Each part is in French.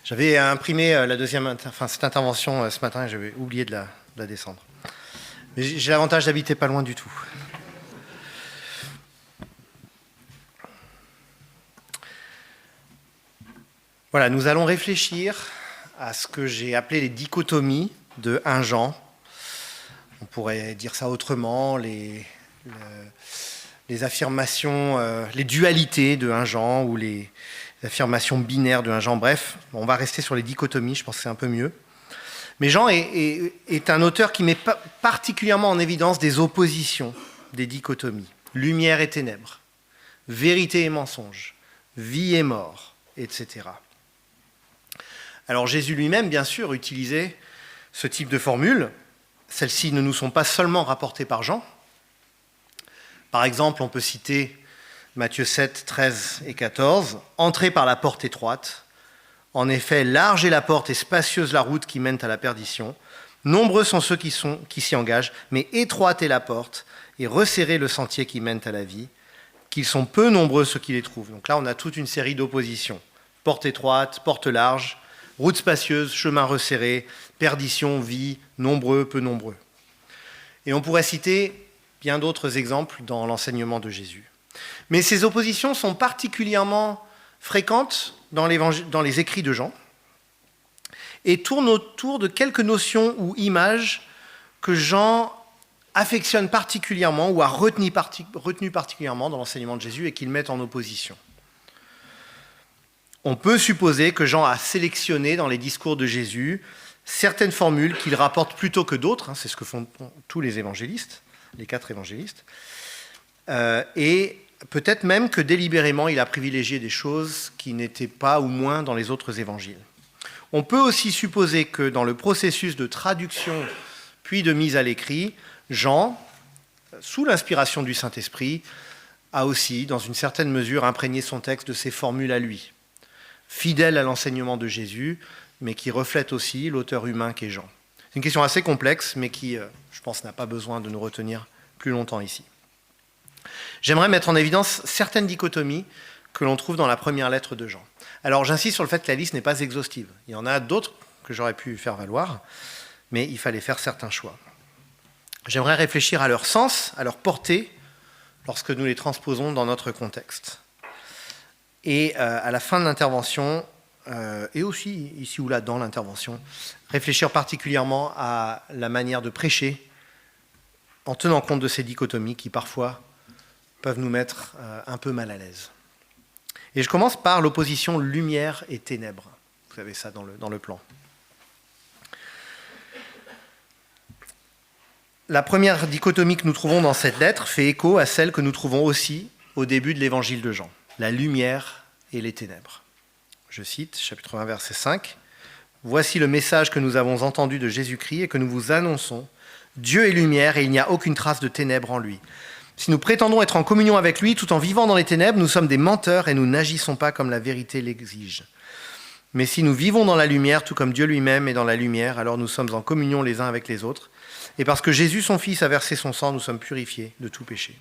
J'avais imprimé cette intervention ce matin et j'avais oublié de la descendre. Mais j'ai l'avantage d'habiter pas loin du tout. Voilà, nous allons réfléchir à ce que j'ai appelé les dichotomies de 1 Jean. On pourrait dire ça autrement, les affirmations, les dualités de 1 Jean ou les affirmations binaires de 1 Jean. Bref, on va rester sur les dichotomies, je pense que c'est un peu mieux. Mais Jean est un auteur qui met particulièrement en évidence des oppositions, des dichotomies. Lumière et ténèbres, vérité et mensonge, vie et mort, etc. Alors Jésus lui-même, bien sûr, utilisait ce type de formule. Celles-ci ne nous sont pas seulement rapportées par Jean. Par exemple, on peut citer Matthieu 7, 13 et 14. « Entrez par la porte étroite. En effet, large est la porte et spacieuse la route qui mène à la perdition. Nombreux sont ceux qui s'y engagent, mais étroite est la porte et resserré le sentier qui mène à la vie, qu'ils sont peu nombreux ceux qui les trouvent. » Donc là, on a toute une série d'oppositions. Porte étroite, porte large, route spacieuse, chemin resserré, perdition, vie, nombreux, peu nombreux. Et on pourrait citer bien d'autres exemples dans l'enseignement de Jésus. Mais ces oppositions sont particulièrement fréquentes dans les écrits de Jean et tournent autour de quelques notions ou images que Jean affectionne particulièrement ou a retenu particulièrement dans l'enseignement de Jésus et qu'il met en opposition. On peut supposer que Jean a sélectionné dans les discours de Jésus certaines formules qu'il rapporte plutôt que d'autres, c'est ce que font tous les évangélistes, les 4 évangélistes, et peut-être même que délibérément il a privilégié des choses qui n'étaient pas ou moins dans les autres évangiles. On peut aussi supposer que dans le processus de traduction puis de mise à l'écrit, Jean, sous l'inspiration du Saint-Esprit, a aussi, dans une certaine mesure, imprégné son texte de ses formules à lui, fidèle à l'enseignement de Jésus, mais qui reflète aussi l'auteur humain qu'est Jean. C'est une question assez complexe, mais qui, je pense, n'a pas besoin de nous retenir plus longtemps ici. J'aimerais mettre en évidence certaines dichotomies que l'on trouve dans la première lettre de Jean. Alors j'insiste sur le fait que la liste n'est pas exhaustive. Il y en a d'autres que j'aurais pu faire valoir, mais il fallait faire certains choix. J'aimerais réfléchir à leur sens, à leur portée, lorsque nous les transposons dans notre contexte. Et à la fin de l'intervention, et aussi ici ou là dans l'intervention, réfléchir particulièrement à la manière de prêcher en tenant compte de ces dichotomies qui parfois peuvent nous mettre un peu mal à l'aise. Et je commence par l'opposition lumière et ténèbres. Vous avez ça dans le plan. La première dichotomie que nous trouvons dans cette lettre fait écho à celle que nous trouvons aussi au début de l'évangile de Jean, la lumière et les ténèbres. Je cite, chapitre 1, verset 5. « Voici le message que nous avons entendu de Jésus-Christ et que nous vous annonçons. Dieu est lumière et il n'y a aucune trace de ténèbres en lui. Si nous prétendons être en communion avec lui tout en vivant dans les ténèbres, nous sommes des menteurs et nous n'agissons pas comme la vérité l'exige. Mais si nous vivons dans la lumière, tout comme Dieu lui-même est dans la lumière, alors nous sommes en communion les uns avec les autres. Et parce que Jésus, son Fils, a versé son sang, nous sommes purifiés de tout péché. »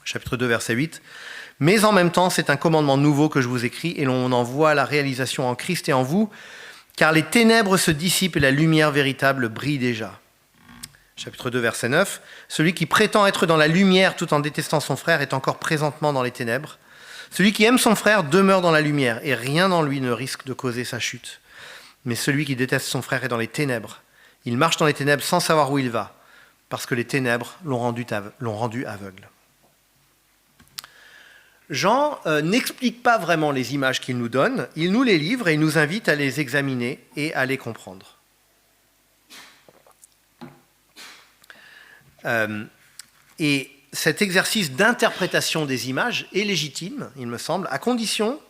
Chapitre 2, verset 8. « Mais en même temps, c'est un commandement nouveau que je vous écris, et l'on en voit la réalisation en Christ et en vous, car les ténèbres se dissipent et la lumière véritable brille déjà. » Chapitre 2, verset 9. « Celui qui prétend être dans la lumière tout en détestant son frère est encore présentement dans les ténèbres. Celui qui aime son frère demeure dans la lumière, et rien en lui ne risque de causer sa chute. Mais celui qui déteste son frère est dans les ténèbres. Il marche dans les ténèbres sans savoir où il va, parce que les ténèbres l'ont rendu aveugle. » Jean n'explique pas vraiment les images qu'il nous donne, il nous les livre et il nous invite à les examiner et à les comprendre. Et cet exercice d'interprétation des images est légitime, il me semble, à condition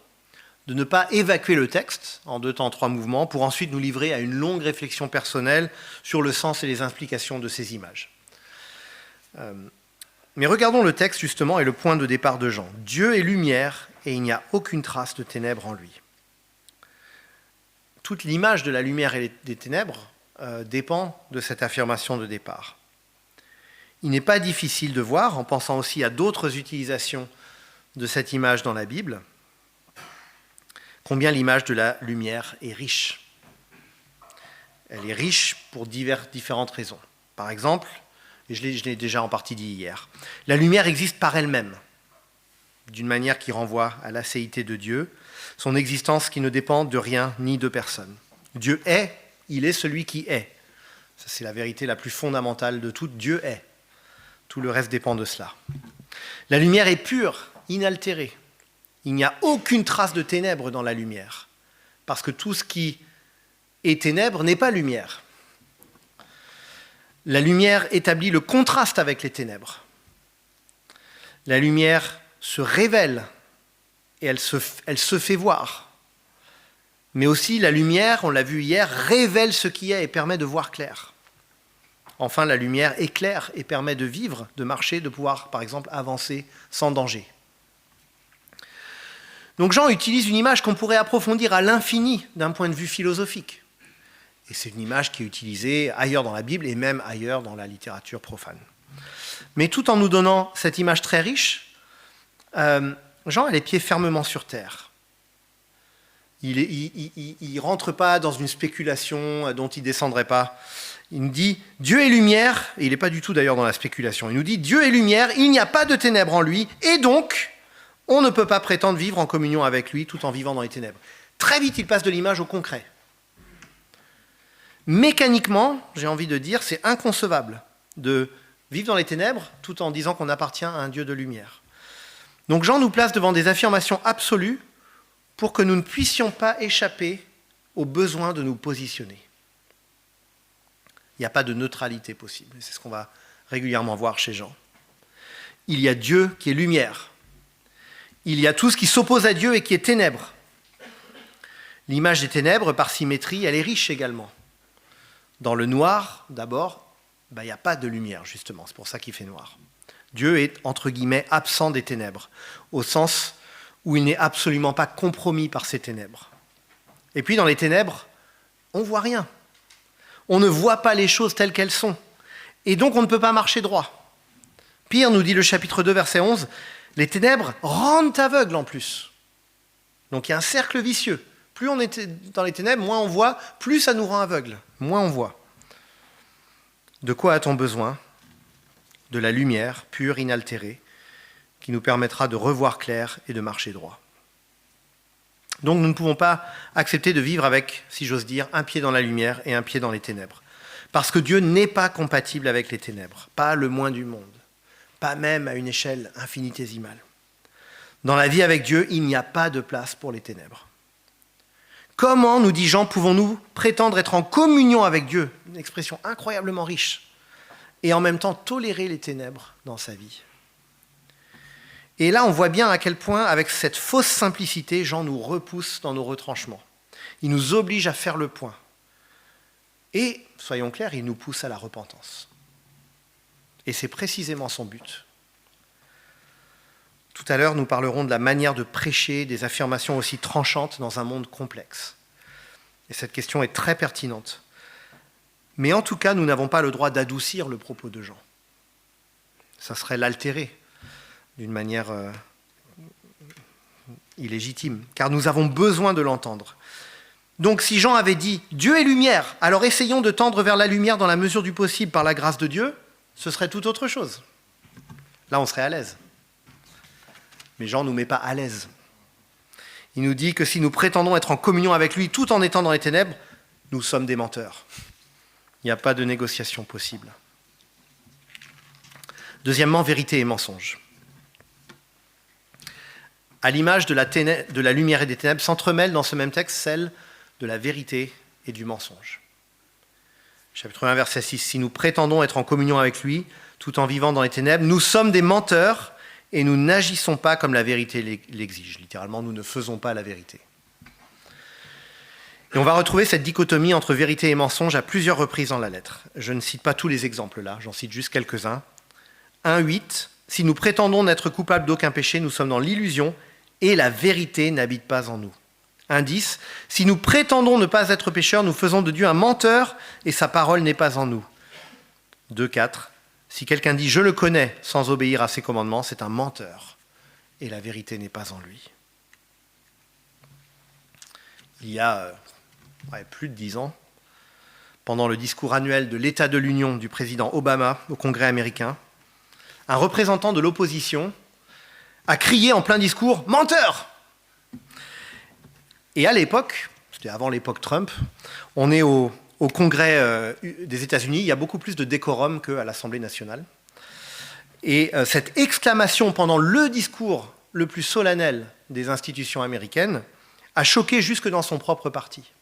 de ne pas évacuer le texte en 2 temps, 3 mouvements, pour ensuite nous livrer à une longue réflexion personnelle sur le sens et les implications de ces images. Mais regardons le texte justement et le point de départ de Jean. Dieu est lumière et il n'y a aucune trace de ténèbres en lui. Toute l'image de la lumière et des ténèbres dépend de cette affirmation de départ. Il n'est pas difficile de voir, en pensant aussi à d'autres utilisations de cette image dans la Bible, combien l'image de la lumière est riche. Elle est riche pour différentes raisons. Par exemple, et je l'ai déjà en partie dit hier, la lumière existe par elle-même, d'une manière qui renvoie à l'acéité de Dieu, son existence qui ne dépend de rien ni de personne. Dieu est, il est celui qui est. Ça, c'est la vérité la plus fondamentale de tout. Dieu est. Tout le reste dépend de cela. La lumière est pure, inaltérée. Il n'y a aucune trace de ténèbres dans la lumière, parce que tout ce qui est ténèbres n'est pas lumière. La lumière établit le contraste avec les ténèbres. La lumière se révèle et elle se fait voir. Mais aussi la lumière, on l'a vu hier, révèle ce qui est et permet de voir clair. Enfin, la lumière éclaire et permet de vivre, de marcher, de pouvoir, par exemple, avancer sans danger. Donc Jean utilise une image qu'on pourrait approfondir à l'infini d'un point de vue philosophique. Et c'est une image qui est utilisée ailleurs dans la Bible et même ailleurs dans la littérature profane. Mais tout en nous donnant cette image très riche, Jean a les pieds fermement sur terre. Il ne rentre pas dans une spéculation dont il ne descendrait pas. Il nous dit « Dieu est lumière », et il n'est pas du tout d'ailleurs dans la spéculation. Il nous dit « Dieu est lumière, il n'y a pas de ténèbres en lui, et donc on ne peut pas prétendre vivre en communion avec lui tout en vivant dans les ténèbres. » Très vite, il passe de l'image au concret. Mécaniquement, j'ai envie de dire, c'est inconcevable de vivre dans les ténèbres tout en disant qu'on appartient à un Dieu de lumière. Donc Jean nous place devant des affirmations absolues pour que nous ne puissions pas échapper au besoin de nous positionner. Il n'y a pas de neutralité possible. C'est ce qu'on va régulièrement voir chez Jean. Il y a Dieu qui est lumière. Il y a tout ce qui s'oppose à Dieu et qui est ténèbres. L'image des ténèbres, par symétrie, elle est riche également. Dans le noir, d'abord, il n'y a pas de lumière, justement. C'est pour ça qu'il fait noir. Dieu est, entre guillemets, absent des ténèbres, au sens où il n'est absolument pas compromis par ces ténèbres. Et puis, dans les ténèbres, on ne voit rien. On ne voit pas les choses telles qu'elles sont. Et donc, on ne peut pas marcher droit. Pire, nous dit le chapitre 2, verset 11, les ténèbres rendent aveugles en plus. Donc, il y a un cercle vicieux. Plus on est dans les ténèbres, moins on voit, plus ça nous rend aveugles. Moins on voit. De quoi a-t-on besoin ? De la lumière pure, inaltérée, qui nous permettra de revoir clair et de marcher droit. Donc nous ne pouvons pas accepter de vivre avec, si j'ose dire, un pied dans la lumière et un pied dans les ténèbres. Parce que Dieu n'est pas compatible avec les ténèbres, pas le moins du monde, pas même à une échelle infinitésimale. Dans la vie avec Dieu, il n'y a pas de place pour les ténèbres. Comment, nous dit Jean, pouvons-nous prétendre être en communion avec Dieu, une expression incroyablement riche, et en même temps tolérer les ténèbres dans sa vie ? Et là, on voit bien à quel point, avec cette fausse simplicité, Jean nous repousse dans nos retranchements. Il nous oblige à faire le point. Et, soyons clairs, il nous pousse à la repentance. Et c'est précisément son but. Tout à l'heure, nous parlerons de la manière de prêcher des affirmations aussi tranchantes dans un monde complexe. Et cette question est très pertinente. Mais en tout cas, nous n'avons pas le droit d'adoucir le propos de Jean. Ça serait l'altérer d'une manière illégitime, car nous avons besoin de l'entendre. Donc si Jean avait dit « Dieu est lumière, alors essayons de tendre vers la lumière dans la mesure du possible par la grâce de Dieu », ce serait tout autre chose. Là, on serait à l'aise. Mais Jean ne nous met pas à l'aise. Il nous dit que si nous prétendons être en communion avec lui tout en étant dans les ténèbres, nous sommes des menteurs. Il n'y a pas de négociation possible. Deuxièmement, vérité et mensonge. À l'image de la lumière et des ténèbres, s'entremêlent dans ce même texte celle de la vérité et du mensonge. Chapitre 1, verset 6. Si nous prétendons être en communion avec lui, tout en vivant dans les ténèbres, nous sommes des menteurs et nous n'agissons pas comme la vérité l'exige. Littéralement, nous ne faisons pas la vérité. Et on va retrouver cette dichotomie entre vérité et mensonge à plusieurs reprises dans la lettre. Je ne cite pas tous les exemples là, j'en cite juste quelques-uns. 1,8. Si nous prétendons n'être coupables d'aucun péché, nous sommes dans l'illusion et la vérité n'habite pas en nous. 1,10. Si nous prétendons ne pas être pécheurs, nous faisons de Dieu un menteur et sa parole n'est pas en nous. 2,4. Si quelqu'un dit « je le connais » sans obéir à ses commandements, c'est un menteur et la vérité n'est pas en lui. il y a plus de 10 ans, pendant le discours annuel de l'État de l'Union du président Obama au Congrès américain, un représentant de l'opposition a crié en plein discours « Menteur !» Et à l'époque, c'était avant l'époque Trump, on est au Congrès des États-Unis, il y a beaucoup plus de décorum qu'à l'Assemblée nationale. Et cette exclamation pendant le discours le plus solennel des institutions américaines a choqué jusque dans son propre parti.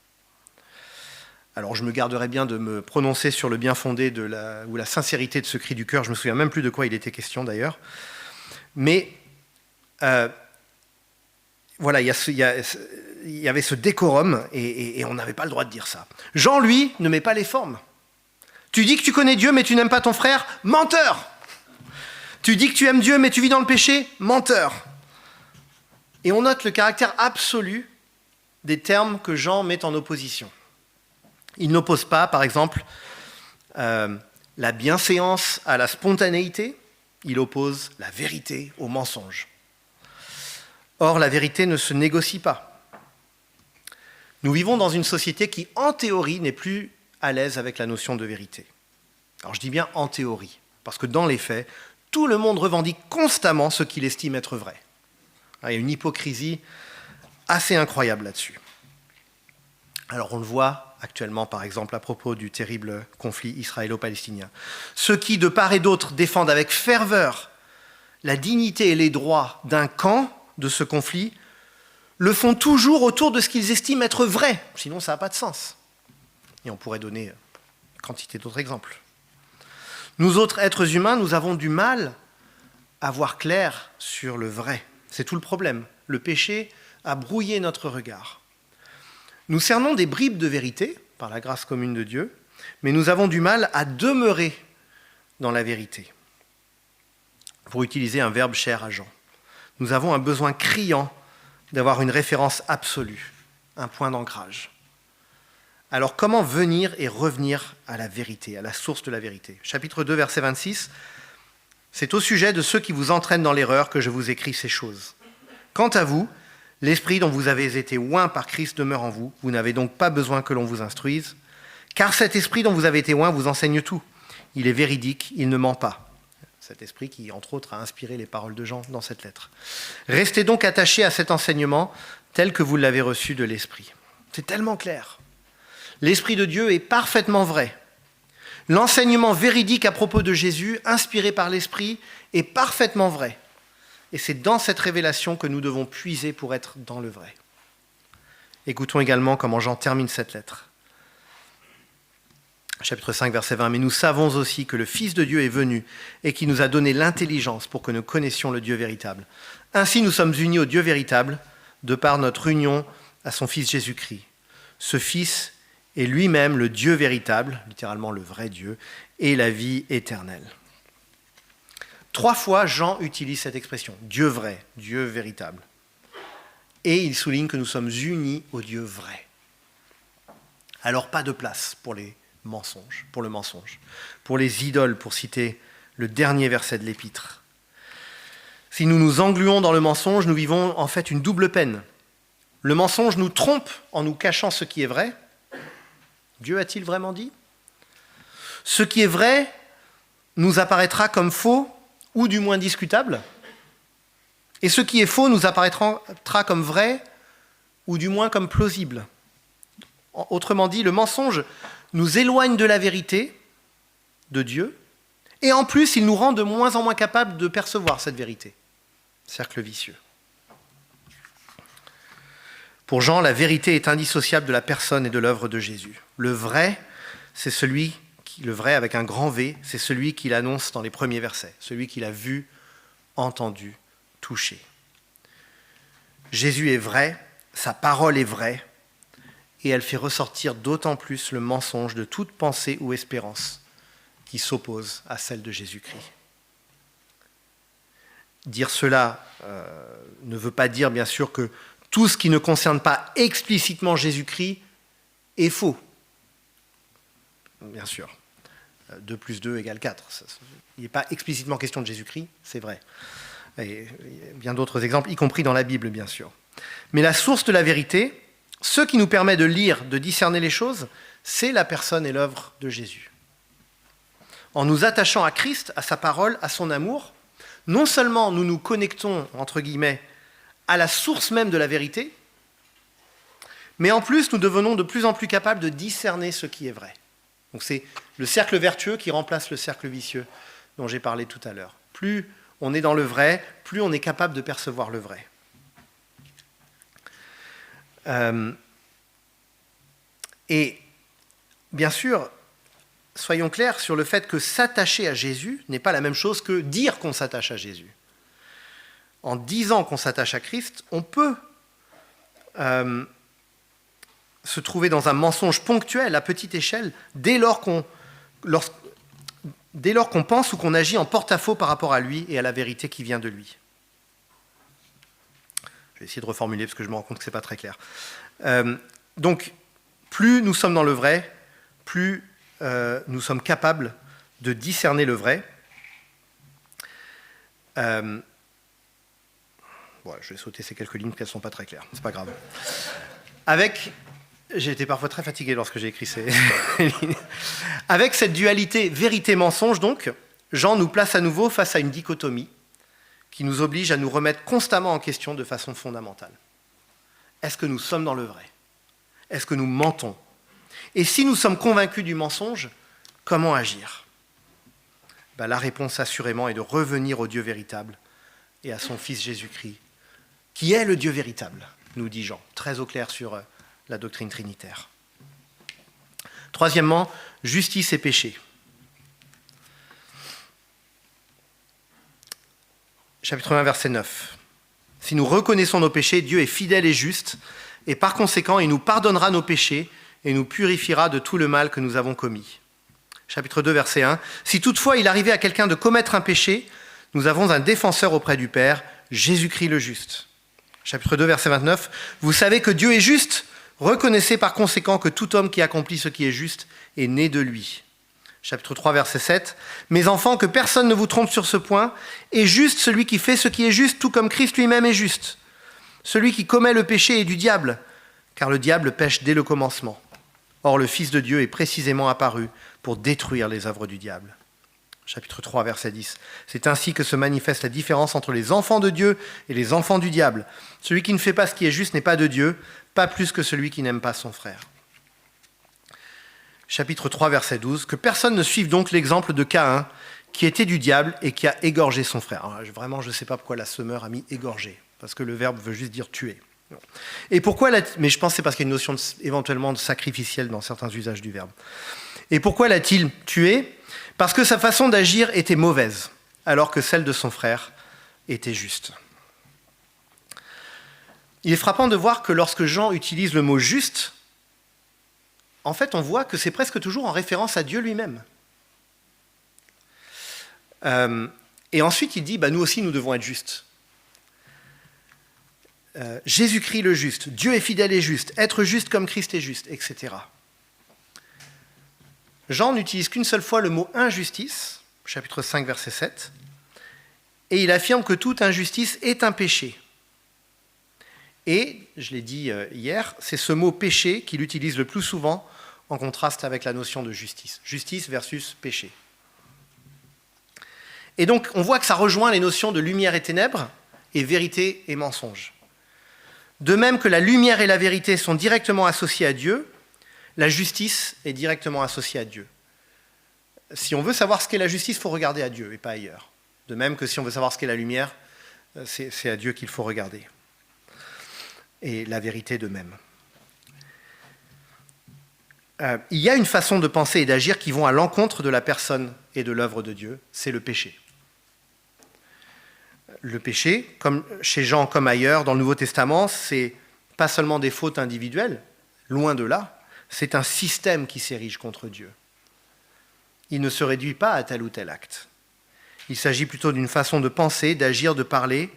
Alors je me garderai bien de me prononcer sur le bien fondé ou la sincérité de ce cri du cœur, je ne me souviens même plus de quoi il était question d'ailleurs. Mais voilà, il y avait ce décorum et on n'avait pas le droit de dire ça. Jean, lui, ne met pas les formes. Tu dis que tu connais Dieu mais tu n'aimes pas ton frère? Menteur! Tu dis que tu aimes Dieu mais tu vis dans le péché? Menteur! Et on note le caractère absolu des termes que Jean met en opposition. Il n'oppose pas, par exemple, la bienséance à la spontanéité, il oppose la vérité au mensonge. Or, la vérité ne se négocie pas. Nous vivons dans une société qui, en théorie, n'est plus à l'aise avec la notion de vérité. Alors je dis bien en théorie, parce que dans les faits, tout le monde revendique constamment ce qu'il estime être vrai. Il y a une hypocrisie assez incroyable là-dessus. Alors on le voit actuellement, par exemple, à propos du terrible conflit israélo-palestinien. Ceux qui, de part et d'autre, défendent avec ferveur la dignité et les droits d'un camp de ce conflit, le font toujours autour de ce qu'ils estiment être vrai, sinon ça n'a pas de sens. Et on pourrait donner une quantité d'autres exemples. Nous autres êtres humains, nous avons du mal à voir clair sur le vrai. C'est tout le problème. Le péché a brouillé notre regard. Nous cernons des bribes de vérité, par la grâce commune de Dieu, mais nous avons du mal à demeurer dans la vérité. Pour utiliser un verbe cher à Jean, nous avons un besoin criant d'avoir une référence absolue, un point d'ancrage. Alors comment venir et revenir à la vérité, à la source de la vérité? Chapitre 2, verset 26, c'est au sujet de ceux qui vous entraînent dans l'erreur que je vous écris ces choses. Quant à vous, l'esprit dont vous avez été oint par Christ demeure en vous, vous n'avez donc pas besoin que l'on vous instruise, car cet esprit dont vous avez été oint vous enseigne tout. Il est véridique, il ne ment pas. Cet esprit qui, entre autres, a inspiré les paroles de Jean dans cette lettre. Restez donc attachés à cet enseignement tel que vous l'avez reçu de l'esprit. C'est tellement clair. L'Esprit de Dieu est parfaitement vrai. L'enseignement véridique à propos de Jésus, inspiré par l'Esprit, est parfaitement vrai. Et c'est dans cette révélation que nous devons puiser pour être dans le vrai. Écoutons également comment Jean termine cette lettre. Chapitre 5, verset 20. « Mais nous savons aussi que le Fils de Dieu est venu et qui nous a donné l'intelligence pour que nous connaissions le Dieu véritable. Ainsi nous sommes unis au Dieu véritable de par notre union à son Fils Jésus-Christ. Ce Fils est lui-même le Dieu véritable, littéralement le vrai Dieu, et la vie éternelle. » 3 fois, Jean utilise cette expression, Dieu vrai, Dieu véritable. Et il souligne que nous sommes unis au Dieu vrai. Alors pas de place pour les mensonges, pour le mensonge, pour les idoles, pour citer le dernier verset de l'Épître. Si nous nous engluons dans le mensonge, nous vivons en fait une double peine. Le mensonge nous trompe en nous cachant ce qui est vrai. Dieu a-t-il vraiment dit? Ce qui est vrai nous apparaîtra comme faux, ou du moins discutable, et ce qui est faux nous apparaîtra comme vrai, ou du moins comme plausible. Autrement dit, le mensonge nous éloigne de la vérité, de Dieu, et en plus, il nous rend de moins en moins capables de percevoir cette vérité. Cercle vicieux. Pour Jean, la vérité est indissociable de la personne et de l'œuvre de Jésus. Le vrai, c'est le vrai avec un grand V, c'est celui qu'il annonce dans les premiers versets, celui qu'il a vu, entendu, touché. Jésus est vrai, sa parole est vraie, et elle fait ressortir d'autant plus le mensonge de toute pensée ou espérance qui s'oppose à celle de Jésus-Christ. Dire cela ne veut pas dire, bien sûr, que tout ce qui ne concerne pas explicitement Jésus-Christ est faux. Bien sûr. 2 plus 2 égale 4. Il n'est pas explicitement question de Jésus-Christ, c'est vrai. Et bien d'autres exemples, y compris dans la Bible, bien sûr. Mais la source de la vérité, ce qui nous permet de lire, de discerner les choses, c'est la personne et l'œuvre de Jésus. En nous attachant à Christ, à sa parole, à son amour, non seulement nous nous connectons, entre guillemets, à la source même de la vérité, mais en plus nous devenons de plus en plus capables de discerner ce qui est vrai. Donc c'est le cercle vertueux qui remplace le cercle vicieux dont j'ai parlé tout à l'heure. Plus on est dans le vrai, plus on est capable de percevoir le vrai. Et bien sûr, soyons clairs sur le fait que s'attacher à Jésus n'est pas la même chose que dire qu'on s'attache à Jésus. En disant qu'on s'attache à Christ, on peut se trouver dans un mensonge ponctuel à petite échelle dès lors qu'on pense ou qu'on agit en porte-à-faux par rapport à lui et à la vérité qui vient de lui. Je vais essayer de reformuler parce que je me rends compte que ce n'est pas très clair. Donc, plus nous sommes dans le vrai, plus nous sommes capables de discerner le vrai. Bon, je vais sauter ces quelques lignes parce qu'elles ne sont pas très claires, c'est pas grave. J'ai été parfois très fatigué lorsque j'ai écrit ces lignes. Avec cette dualité vérité-mensonge, donc, Jean nous place à nouveau face à une dichotomie qui nous oblige à nous remettre constamment en question de façon fondamentale. Est-ce que nous sommes dans le vrai ? Est-ce que nous mentons ? Et si nous sommes convaincus du mensonge, comment agir ? La réponse assurément est de revenir au Dieu véritable et à son Fils Jésus-Christ, qui est le Dieu véritable, nous dit Jean, très au clair sur la doctrine trinitaire. Troisièmement, justice et péché. Chapitre 1, verset 9. Si nous reconnaissons nos péchés, Dieu est fidèle et juste, et par conséquent, il nous pardonnera nos péchés et nous purifiera de tout le mal que nous avons commis. Chapitre 2, verset 1. Si toutefois il arrivait à quelqu'un de commettre un péché, nous avons un défenseur auprès du Père, Jésus-Christ le juste. Chapitre 2, verset 29. Vous savez que Dieu est juste. Reconnaissez par conséquent que tout homme qui accomplit ce qui est juste est né de lui. Chapitre 3, verset 7. Mes enfants, que personne ne vous trompe sur ce point, est juste celui qui fait ce qui est juste, tout comme Christ lui-même est juste. Celui qui commet le péché est du diable, car le diable pêche dès le commencement. Or, le Fils de Dieu est précisément apparu pour détruire les œuvres du diable. Chapitre 3, verset 10. C'est ainsi que se manifeste la différence entre les enfants de Dieu et les enfants du diable. Celui qui ne fait pas ce qui est juste n'est pas de Dieu, pas plus que celui qui n'aime pas son frère. Chapitre 3, verset 12. Que personne ne suive donc l'exemple de Caïn, qui était du diable et qui a égorgé son frère. Alors, vraiment, je ne sais pas pourquoi la Semeur a mis égorger, parce que le verbe veut juste dire tuer. Et pourquoi mais je pense que c'est parce qu'il y a une notion éventuellement de sacrificielle dans certains usages du verbe. Et pourquoi l'a-t-il tué ? Parce que sa façon d'agir était mauvaise, alors que celle de son frère était juste. Il est frappant de voir que lorsque Jean utilise le mot « juste », en fait, on voit que c'est presque toujours en référence à Dieu lui-même. Et ensuite, il dit, nous aussi, nous devons être justes. Jésus-Christ le juste, Dieu est fidèle et juste, être juste comme Christ est juste, etc. Jean n'utilise qu'une seule fois le mot « injustice », chapitre 5, verset 7, et il affirme que toute injustice est un péché. Et, je l'ai dit hier, c'est ce mot « péché » qu'il utilise le plus souvent en contraste avec la notion de justice. Justice versus péché. Et donc, on voit que ça rejoint les notions de lumière et ténèbres, et vérité et mensonge. De même que la lumière et la vérité sont directement associées à Dieu, la justice est directement associée à Dieu. Si on veut savoir ce qu'est la justice, il faut regarder à Dieu et pas ailleurs. De même que si on veut savoir ce qu'est la lumière, c'est à Dieu qu'il faut regarder. Et la vérité de même. Il y a une façon de penser et d'agir qui vont à l'encontre de la personne et de l'œuvre de Dieu, c'est le péché. Le péché, comme chez Jean comme ailleurs dans le Nouveau Testament, c'est pas seulement des fautes individuelles, loin de là, c'est un système qui s'érige contre Dieu. Il ne se réduit pas à tel ou tel acte. Il s'agit plutôt d'une façon de penser, d'agir, de parler,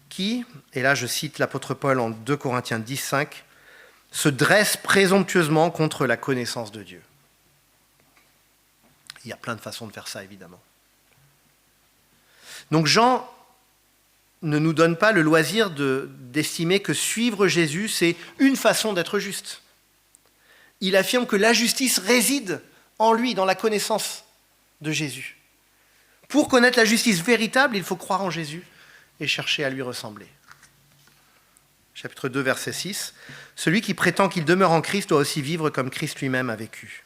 qui, et là je cite l'apôtre Paul en 2 Corinthiens 10, 5, se dresse présomptueusement contre la connaissance de Dieu. Il y a plein de façons de faire ça, évidemment. Donc Jean ne nous donne pas le loisir d'estimer que suivre Jésus, c'est une façon d'être juste. Il affirme que la justice réside en lui, dans la connaissance de Jésus. Pour connaître la justice véritable, il faut croire en Jésus et chercher à lui ressembler. Chapitre 2, verset 6. « Celui qui prétend qu'il demeure en Christ doit aussi vivre comme Christ lui-même a vécu. »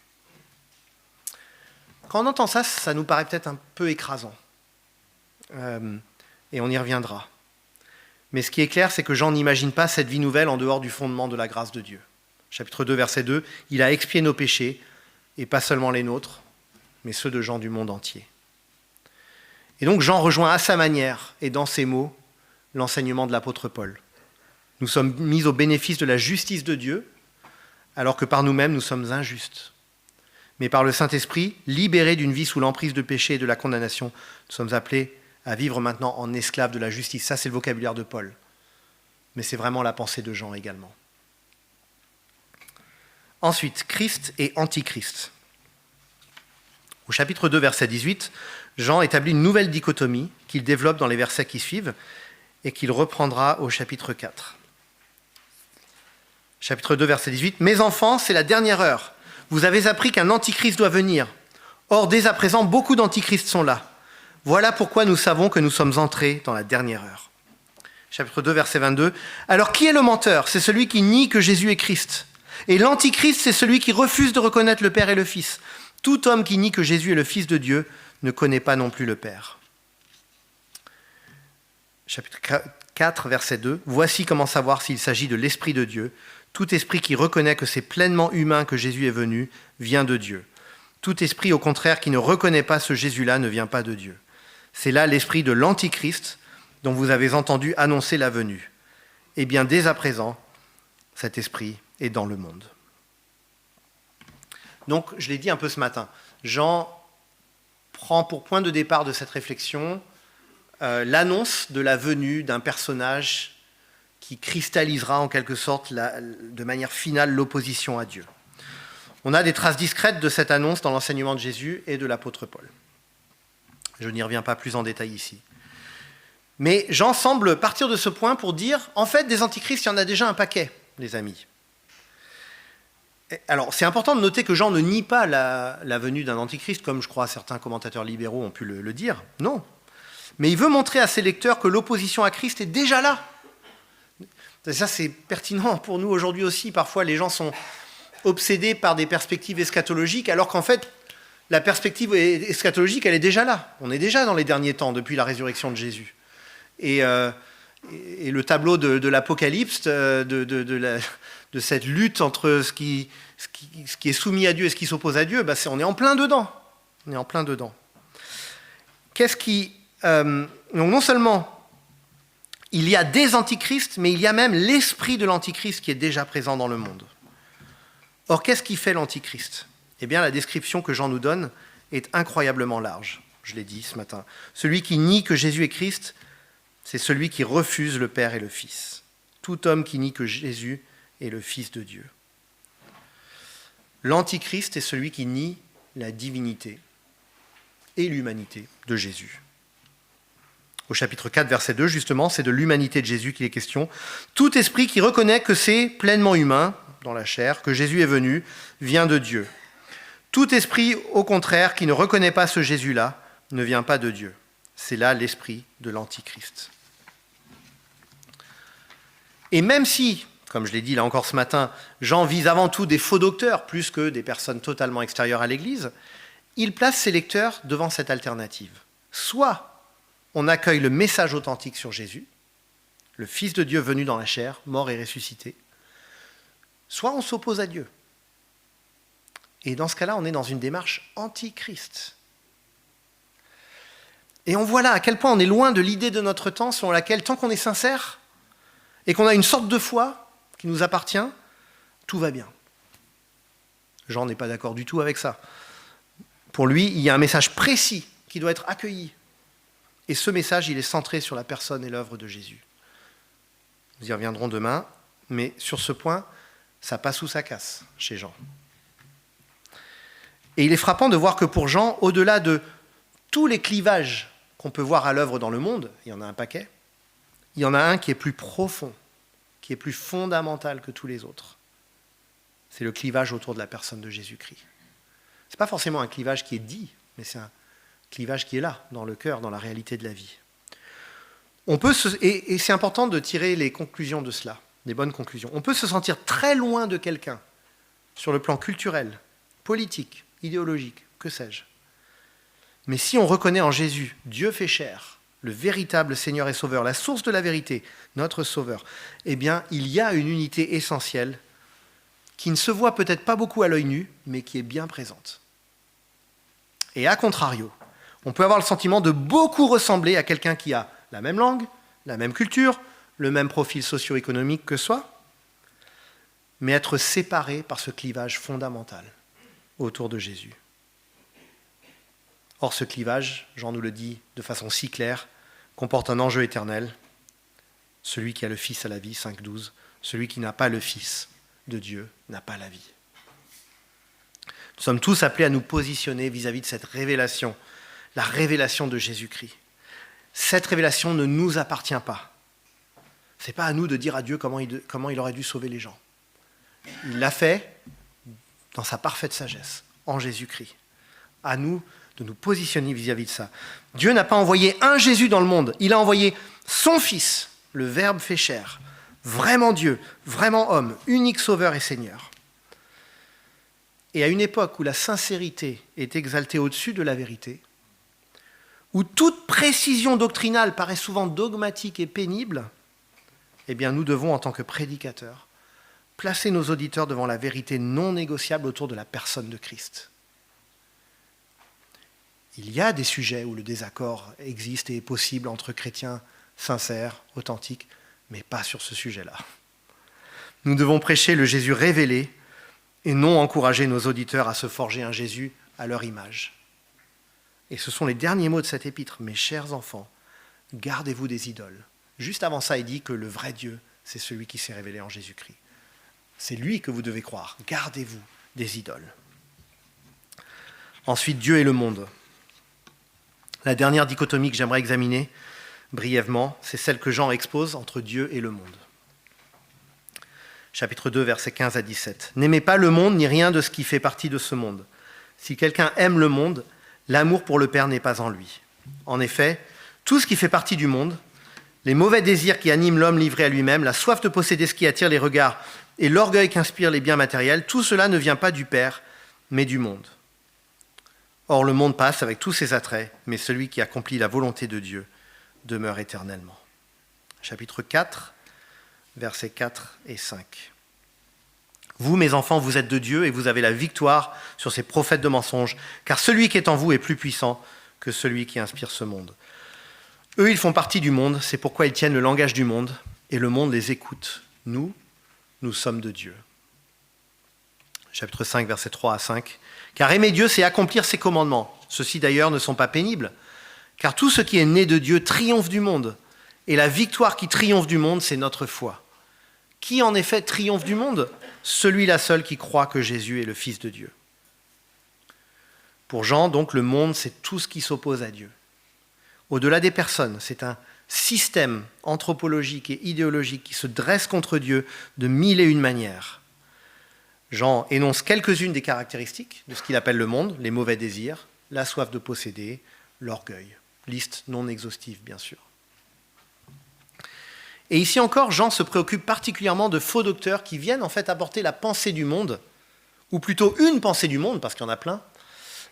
Quand on entend ça, ça nous paraît peut-être un peu écrasant. Et on y reviendra. Mais ce qui est clair, c'est que Jean n'imagine pas cette vie nouvelle en dehors du fondement de la grâce de Dieu. Chapitre 2, verset 2, « Il a expié nos péchés, et pas seulement les nôtres, mais ceux de gens du monde entier. » Et donc Jean rejoint à sa manière, et dans ses mots, l'enseignement de l'apôtre Paul. Nous sommes mis au bénéfice de la justice de Dieu, alors que par nous-mêmes, nous sommes injustes. Mais par le Saint-Esprit, libérés d'une vie sous l'emprise de péché et de la condamnation, nous sommes appelés à vivre maintenant en esclaves de la justice. Ça, c'est le vocabulaire de Paul. Mais c'est vraiment la pensée de Jean également. Ensuite, Christ et Antichrist. Au chapitre 2, verset 18, Jean établit une nouvelle dichotomie qu'il développe dans les versets qui suivent et qu'il reprendra au chapitre 4. Chapitre 2, verset 18. « Mes enfants, c'est la dernière heure. Vous avez appris qu'un antichrist doit venir. Or, dès à présent, beaucoup d'antichrists sont là. Voilà pourquoi nous savons que nous sommes entrés dans la dernière heure. » Chapitre 2, verset 22. « Alors, qui est le menteur ? C'est celui qui nie que Jésus est Christ. Et l'antichrist, c'est celui qui refuse de reconnaître le Père et le Fils. Tout homme qui nie que Jésus est le Fils de Dieu ne connaît pas non plus le Père. » Chapitre 4, verset 2. « Voici comment savoir s'il s'agit de l'Esprit de Dieu. Tout esprit qui reconnaît que c'est pleinement humain que Jésus est venu vient de Dieu. Tout esprit, au contraire, qui ne reconnaît pas ce Jésus-là ne vient pas de Dieu. C'est là l'esprit de l'Antichrist dont vous avez entendu annoncer la venue. Eh bien, dès à présent, cet esprit est dans le monde. » Donc, je l'ai dit un peu ce matin, Jean prend pour point de départ de cette réflexion l'annonce de la venue d'un personnage qui cristallisera en quelque sorte de manière finale l'opposition à Dieu. On a des traces discrètes de cette annonce dans l'enseignement de Jésus et de l'apôtre Paul. Je n'y reviens pas plus en détail ici. Mais Jean semble partir de ce point pour dire, en fait, des antichrists, il y en a déjà un paquet, les amis. Alors, c'est important de noter que Jean ne nie pas la venue d'un antichrist, comme je crois certains commentateurs libéraux ont pu le dire. Non. Mais il veut montrer à ses lecteurs que l'opposition à Christ est déjà là. Ça, c'est pertinent pour nous aujourd'hui aussi. Parfois, les gens sont obsédés par des perspectives eschatologiques, alors qu'en fait, la perspective eschatologique, elle est déjà là. On est déjà dans les derniers temps, depuis la résurrection de Jésus. Et le tableau de l'Apocalypse, de cette lutte entre ce qui est soumis à Dieu et ce qui s'oppose à Dieu, on est en plein dedans. On est en plein dedans. Donc non seulement il y a des antichrists, mais il y a même l'esprit de l'antichrist qui est déjà présent dans le monde. Or, qu'est-ce qui fait l'antichrist ? Eh bien, la description que Jean nous donne est incroyablement large. Je l'ai dit ce matin. Celui qui nie que Jésus est Christ, c'est celui qui refuse le Père et le Fils. Tout homme qui nie que Jésus est le Fils de Dieu. L'antichrist est celui qui nie la divinité et l'humanité de Jésus. Au chapitre 4, verset 2, justement, c'est de l'humanité de Jésus qu'il est question. Tout esprit qui reconnaît que c'est pleinement humain, dans la chair, que Jésus est venu, vient de Dieu. Tout esprit, au contraire, qui ne reconnaît pas ce Jésus-là, ne vient pas de Dieu. C'est là l'esprit de l'Antichrist. Et même si, comme je l'ai dit là encore ce matin, Jean vise avant tout des faux docteurs, plus que des personnes totalement extérieures à l'Église, il place ses lecteurs devant cette alternative. Soit on accueille le message authentique sur Jésus, le Fils de Dieu venu dans la chair, mort et ressuscité, soit on s'oppose à Dieu. Et dans ce cas-là, on est dans une démarche anti-Christ. Et on voit là à quel point on est loin de l'idée de notre temps selon laquelle, tant qu'on est sincère et qu'on a une sorte de foi qui nous appartient, tout va bien. Jean n'est pas d'accord du tout avec ça. Pour lui, il y a un message précis qui doit être accueilli. Et ce message, il est centré sur la personne et l'œuvre de Jésus. Nous y reviendrons demain, mais sur ce point, ça passe ou ça casse chez Jean. Et il est frappant de voir que pour Jean, au-delà de tous les clivages qu'on peut voir à l'œuvre dans le monde, il y en a un paquet, il y en a un qui est plus profond, qui est plus fondamental que tous les autres. C'est le clivage autour de la personne de Jésus-Christ. Ce n'est pas forcément un clivage qui est dit, mais c'est un clivage qui est là, dans le cœur, dans la réalité de la vie. Et c'est important de tirer les conclusions de cela, des bonnes conclusions. On peut se sentir très loin de quelqu'un, sur le plan culturel, politique, idéologique, que sais-je. Mais si on reconnaît en Jésus, Dieu fait chair, le véritable Seigneur et Sauveur, la source de la vérité, notre Sauveur, eh bien, il y a une unité essentielle qui ne se voit peut-être pas beaucoup à l'œil nu, mais qui est bien présente. Et à contrario, on peut avoir le sentiment de beaucoup ressembler à quelqu'un qui a la même langue, la même culture, le même profil socio-économique que soi, mais être séparé par ce clivage fondamental autour de Jésus. Or, ce clivage, Jean nous le dit de façon si claire, comporte un enjeu éternel. Celui qui a le Fils a la vie, 5,12. Celui qui n'a pas le Fils de Dieu n'a pas la vie. Nous sommes tous appelés à nous positionner vis-à-vis de cette révélation, la révélation de Jésus-Christ. Cette révélation ne nous appartient pas. Ce n'est pas à nous de dire à Dieu comment il aurait dû sauver les gens. Il l'a fait dans sa parfaite sagesse, en Jésus-Christ. À nous de nous positionner vis-à-vis de ça. Dieu n'a pas envoyé un Jésus dans le monde, il a envoyé son Fils, le Verbe fait chair, vraiment Dieu, vraiment homme, unique Sauveur et Seigneur. Et à une époque où la sincérité est exaltée au-dessus de la vérité, où toute précision doctrinale paraît souvent dogmatique et pénible, eh bien nous devons, en tant que prédicateurs, placer nos auditeurs devant la vérité non négociable autour de la personne de Christ. Il y a des sujets où le désaccord existe et est possible entre chrétiens sincères, authentiques, mais pas sur ce sujet-là. Nous devons prêcher le Jésus révélé et non encourager nos auditeurs à se forger un Jésus à leur image. Et ce sont les derniers mots de cet épître. Mes chers enfants, gardez-vous des idoles. Juste avant ça, il dit que le vrai Dieu, c'est celui qui s'est révélé en Jésus-Christ. C'est lui que vous devez croire. Gardez-vous des idoles. Ensuite, Dieu et le monde. La dernière dichotomie que j'aimerais examiner brièvement, c'est celle que Jean expose entre Dieu et le monde. Chapitre 2, versets 15 à 17. « N'aimez pas le monde ni rien de ce qui fait partie de ce monde. Si quelqu'un aime le monde, l'amour pour le Père n'est pas en lui. En effet, tout ce qui fait partie du monde, les mauvais désirs qui animent l'homme livré à lui-même, la soif de posséder ce qui attire les regards et l'orgueil qu'inspirent les biens matériels, tout cela ne vient pas du Père, mais du monde. Or, le monde passe avec tous ses attraits, mais celui qui accomplit la volonté de Dieu demeure éternellement. » Chapitre 4, versets 4 et 5. « Vous, mes enfants, vous êtes de Dieu et vous avez la victoire sur ces prophètes de mensonges, car celui qui est en vous est plus puissant que celui qui inspire ce monde. Eux, ils font partie du monde, c'est pourquoi ils tiennent le langage du monde, et le monde les écoute. Nous, nous sommes de Dieu. » Chapitre 5, versets 3 à 5. « Car aimer Dieu, c'est accomplir ses commandements. Ceux-ci d'ailleurs ne sont pas pénibles, car tout ce qui est né de Dieu triomphe du monde. Et la victoire qui triomphe du monde, c'est notre foi. Qui en effet triomphe du monde ? Celui-là seul qui croit que Jésus est le Fils de Dieu. » Pour Jean, donc, le monde, c'est tout ce qui s'oppose à Dieu. Au-delà des personnes, c'est un système anthropologique et idéologique qui se dresse contre Dieu de mille et une manières. Jean énonce quelques-unes des caractéristiques de ce qu'il appelle le monde, les mauvais désirs, la soif de posséder, l'orgueil. Liste non exhaustive, bien sûr. Et ici encore, Jean se préoccupe particulièrement de faux docteurs qui viennent en fait apporter la pensée du monde, ou plutôt une pensée du monde, parce qu'il y en a plein,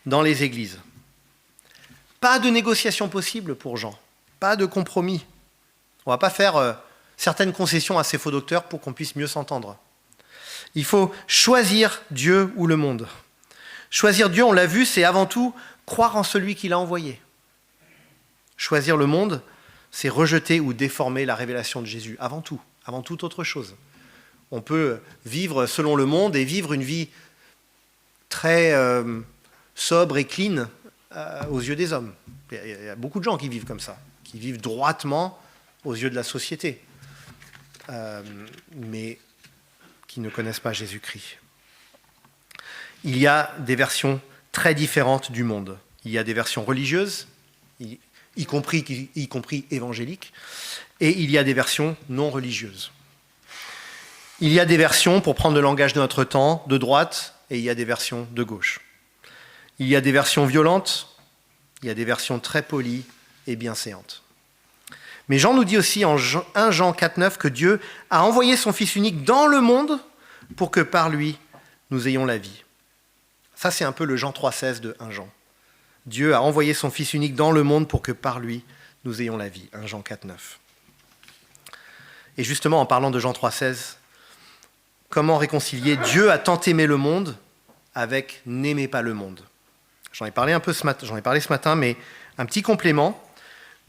dans les églises. Pas de négociation possible pour Jean, pas de compromis. On ne va pas faire certaines concessions à ces faux docteurs pour qu'on puisse mieux s'entendre. Il faut choisir Dieu ou le monde. Choisir Dieu, on l'a vu, c'est avant tout croire en celui qui l'a envoyé. Choisir le monde, c'est rejeter ou déformer la révélation de Jésus, avant toute autre chose. On peut vivre selon le monde et vivre une vie très sobre et clean aux yeux des hommes. Il y a beaucoup de gens qui vivent comme ça, qui vivent droitement aux yeux de la société, mais qui ne connaissent pas Jésus-Christ. Il y a des versions très différentes du monde. Il y a des versions religieuses, il y compris évangéliques, et il y a des versions non religieuses. Il y a des versions, pour prendre le langage de notre temps, de droite, et il y a des versions de gauche. Il y a des versions violentes, il y a des versions très polies et bienséantes. Mais Jean nous dit aussi en 1 Jean 4,9 que Dieu a envoyé son Fils unique dans le monde pour que par lui, nous ayons la vie. Ça, c'est un peu le Jean 3,16 de 1 Jean. Dieu a envoyé son Fils unique dans le monde pour que par lui, nous ayons la vie. 1 Jean 4,9. Et justement, en parlant de Jean 3,16, comment réconcilier Dieu a tant aimé le monde avec n'aimez pas le monde? J'en ai parlé ce matin, mais un petit complément.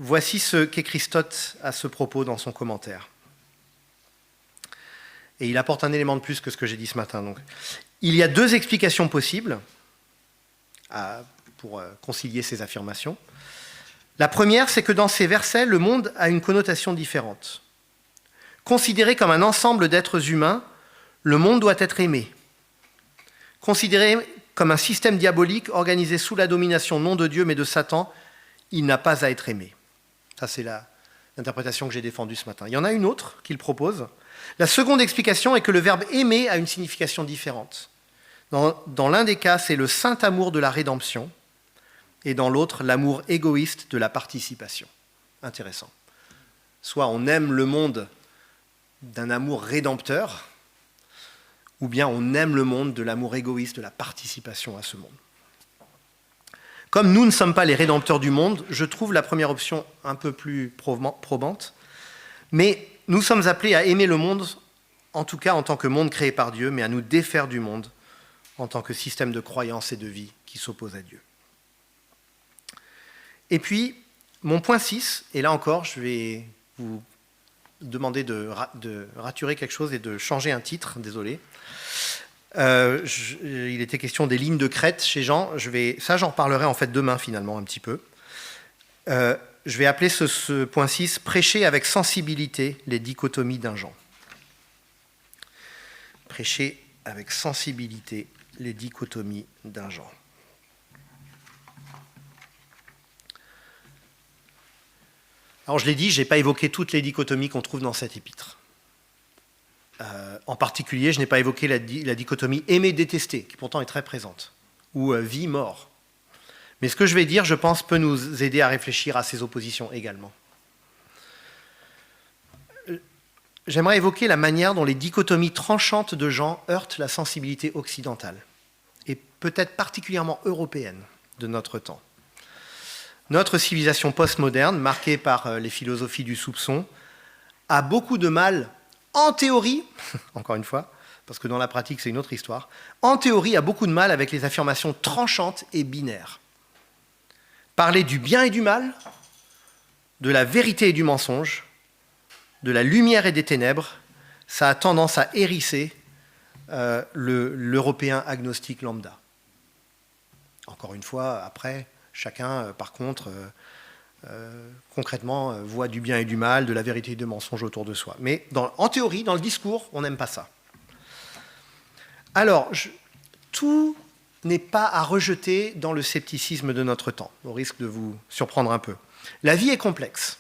Voici ce qu'écrit Stott à ce propos dans son commentaire. Et il apporte un élément de plus que ce que j'ai dit ce matin. Donc, il y a 2 explications possibles pour concilier ces affirmations. La première, c'est que dans ces versets, le monde a une connotation différente. Considéré comme un ensemble d'êtres humains, le monde doit être aimé. Considéré comme un système diabolique organisé sous la domination non de Dieu mais de Satan, il n'a pas à être aimé. Ça, c'est l'interprétation que j'ai défendue ce matin. Il y en a une autre qu'il propose. La seconde explication est que le verbe « aimer » a une signification différente. Dans l'un des cas, c'est le saint amour de la rédemption, et dans l'autre, l'amour égoïste de la participation. Intéressant. Soit on aime le monde d'un amour rédempteur, ou bien on aime le monde de l'amour égoïste de la participation à ce monde. Comme nous ne sommes pas les rédempteurs du monde, je trouve la première option un peu plus probante, mais nous sommes appelés à aimer le monde, en tout cas en tant que monde créé par Dieu, mais à nous défaire du monde en tant que système de croyance et de vie qui s'oppose à Dieu. Et puis, mon point 6, et là encore, je vais vous demander de raturer quelque chose et de changer un titre, désolé. Il était question des lignes de crête chez Jean. Ça, j'en reparlerai en fait demain finalement un petit peu. Je vais appeler ce point 6 « Prêcher avec sensibilité les dichotomies d'un Jean ». Prêcher avec sensibilité les dichotomies d'un Jean. Alors je l'ai dit, je n'ai pas évoqué toutes les dichotomies qu'on trouve dans cet épître. En particulier, je n'ai pas évoqué la dichotomie aimer-détester, qui pourtant est très présente, ou vie-mort. Mais ce que je vais dire, je pense, peut nous aider à réfléchir à ces oppositions également. J'aimerais évoquer la manière dont les dichotomies tranchantes de Jean heurtent la sensibilité occidentale, et peut-être particulièrement européenne de notre temps. Notre civilisation postmoderne, marquée par les philosophies du soupçon, a beaucoup de mal, en théorie, encore une fois, parce que dans la pratique c'est une autre histoire, en théorie a beaucoup de mal avec les affirmations tranchantes et binaires. Parler du bien et du mal, de la vérité et du mensonge, de la lumière et des ténèbres, ça a tendance à hérisser l'Européen agnostique lambda. Encore une fois, après, chacun, par contre, concrètement, voit du bien et du mal, de la vérité et du mensonge autour de soi. Mais en théorie, dans le discours, on n'aime pas ça. Alors, tout n'est pas à rejeter dans le scepticisme de notre temps, au risque de vous surprendre un peu. La vie est complexe.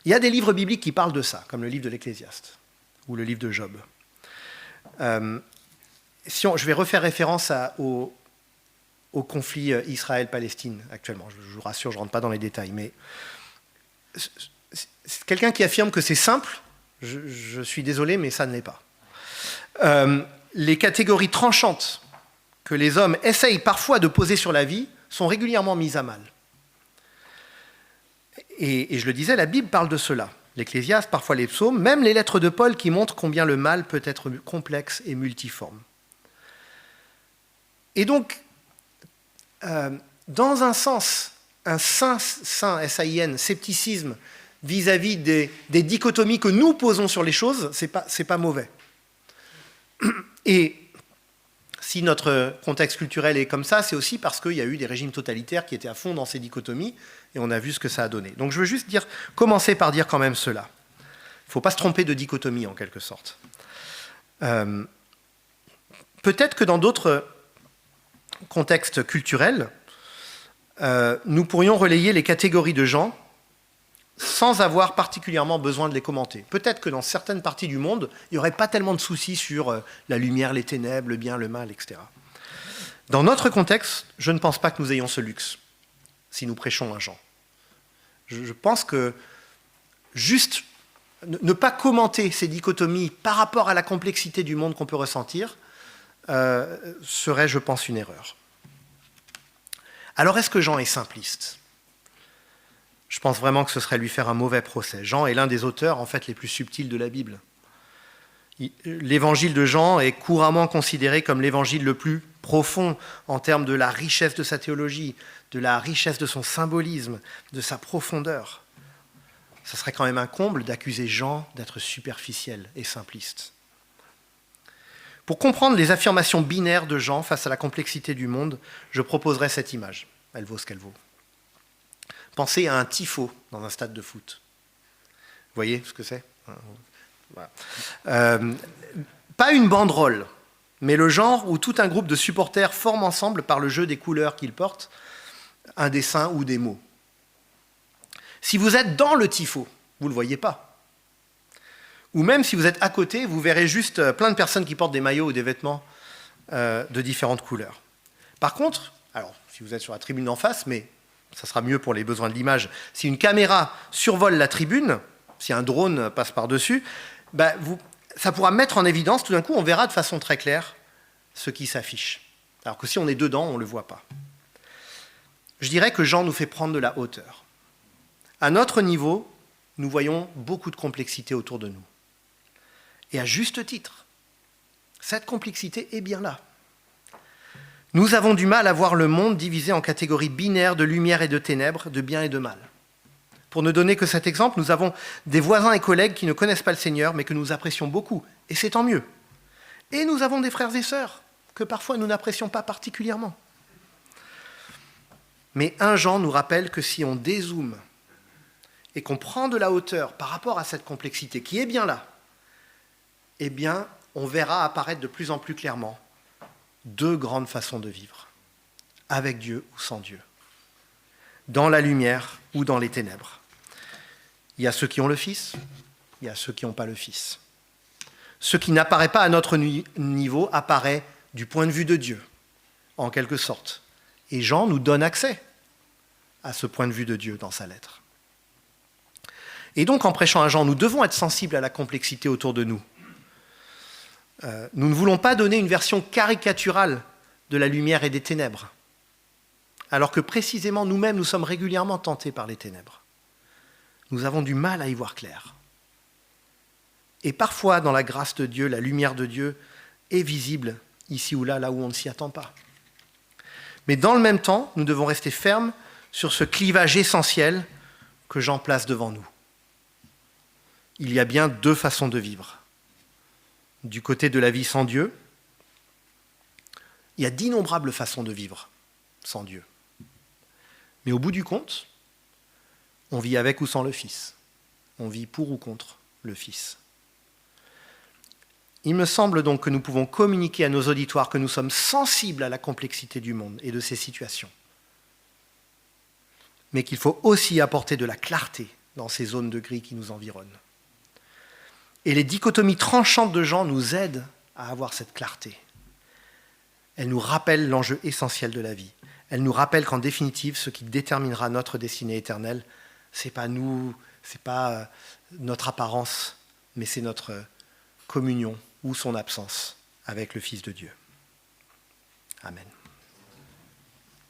Il y a des livres bibliques qui parlent de ça, comme le livre de l'Ecclésiaste ou le livre de Job. Je vais refaire référence au conflit Israël-Palestine actuellement. Je vous rassure, je ne rentre pas dans les détails, mais quelqu'un qui affirme que c'est simple, je suis désolé, mais ça ne l'est pas. Les catégories tranchantes que les hommes essayent parfois de poser sur la vie sont régulièrement mises à mal. Et je le disais, la Bible parle de cela. L'Ecclésiaste, parfois les psaumes, même les lettres de Paul qui montrent combien le mal peut être complexe et multiforme. Et donc, dans un sens, un sain, S-A-I-N, scepticisme vis-à-vis des dichotomies que nous posons sur les choses, c'est pas mauvais. Et si notre contexte culturel est comme ça, c'est aussi parce qu'il y a eu des régimes totalitaires qui étaient à fond dans ces dichotomies, et on a vu ce que ça a donné. Donc je veux juste commencer par dire quand même cela. Il ne faut pas se tromper de dichotomie, en quelque sorte. Peut-être que dans d'autres contextes culturels, nous pourrions relayer les catégories de gens sans avoir particulièrement besoin de les commenter. Peut-être que dans certaines parties du monde, il n'y aurait pas tellement de soucis sur la lumière, les ténèbres, le bien, le mal, etc. Dans notre contexte, je ne pense pas que nous ayons ce luxe, si nous prêchons un Jean. Je pense que juste ne pas commenter ces dichotomies par rapport à la complexité du monde qu'on peut ressentir serait, je pense, une erreur. Alors, est-ce que Jean est simpliste ? Je pense vraiment que ce serait lui faire un mauvais procès. Jean est l'un des auteurs, en fait, les plus subtils de la Bible. L'évangile de Jean est couramment considéré comme l'évangile le plus profond en termes de la richesse de sa théologie, de la richesse de son symbolisme, de sa profondeur. Ce serait quand même un comble d'accuser Jean d'être superficiel et simpliste. Pour comprendre les affirmations binaires de Jean face à la complexité du monde, je proposerai cette image. Elle vaut ce qu'elle vaut. Pensez à un tifo dans un stade de foot. Vous voyez ce que c'est ? Voilà. Pas une banderole, mais le genre où tout un groupe de supporters forme ensemble par le jeu des couleurs qu'ils portent, un dessin ou des mots. Si vous êtes dans le tifo, vous ne le voyez pas. Ou même si vous êtes à côté, vous verrez juste plein de personnes qui portent des maillots ou des vêtements de différentes couleurs. Par contre, alors si vous êtes sur la tribune d'en face, mais ça sera mieux pour les besoins de l'image, si une caméra survole la tribune, si un drone passe par-dessus, ça pourra mettre en évidence, tout d'un coup, on verra de façon très claire ce qui s'affiche. Alors que si on est dedans, on ne le voit pas. Je dirais que Jean nous fait prendre de la hauteur. À notre niveau, nous voyons beaucoup de complexité autour de nous. Et à juste titre, cette complexité est bien là. Nous avons du mal à voir le monde divisé en catégories binaires de lumière et de ténèbres, de bien et de mal. Pour ne donner que cet exemple, nous avons des voisins et collègues qui ne connaissent pas le Seigneur, mais que nous apprécions beaucoup, et c'est tant mieux. Et nous avons des frères et sœurs que parfois nous n'apprécions pas particulièrement. Mais 1 Jean nous rappelle que si on dézoome et qu'on prend de la hauteur par rapport à cette complexité qui est bien là, eh bien, on verra apparaître de plus en plus clairement 2 grandes façons de vivre, avec Dieu ou sans Dieu, dans la lumière ou dans les ténèbres. Il y a ceux qui ont le Fils, il y a ceux qui n'ont pas le Fils. Ce qui n'apparaît pas à notre niveau apparaît du point de vue de Dieu, en quelque sorte. Et Jean nous donne accès à ce point de vue de Dieu dans sa lettre. Et donc, en prêchant à Jean, nous devons être sensibles à la complexité autour de nous. Nous ne voulons pas donner une version caricaturale de la lumière et des ténèbres, alors que précisément nous-mêmes, nous sommes régulièrement tentés par les ténèbres. Nous avons du mal à y voir clair. Et parfois, dans la grâce de Dieu, la lumière de Dieu est visible ici ou là, là où on ne s'y attend pas. Mais dans le même temps, nous devons rester fermes sur ce clivage essentiel que Jean place devant nous. Il y a bien 2 façons de vivre. Du côté de la vie sans Dieu, il y a d'innombrables façons de vivre sans Dieu. Mais au bout du compte, on vit avec ou sans le Fils. On vit pour ou contre le Fils. Il me semble donc que nous pouvons communiquer à nos auditoires que nous sommes sensibles à la complexité du monde et de ses situations, mais qu'il faut aussi apporter de la clarté dans ces zones de gris qui nous environnent. Et les dichotomies tranchantes de Jean nous aident à avoir cette clarté. Elles nous rappellent l'enjeu essentiel de la vie. Elles nous rappellent qu'en définitive, ce qui déterminera notre destinée éternelle, ce n'est pas nous, ce n'est pas notre apparence, mais c'est notre communion ou son absence avec le Fils de Dieu. Amen.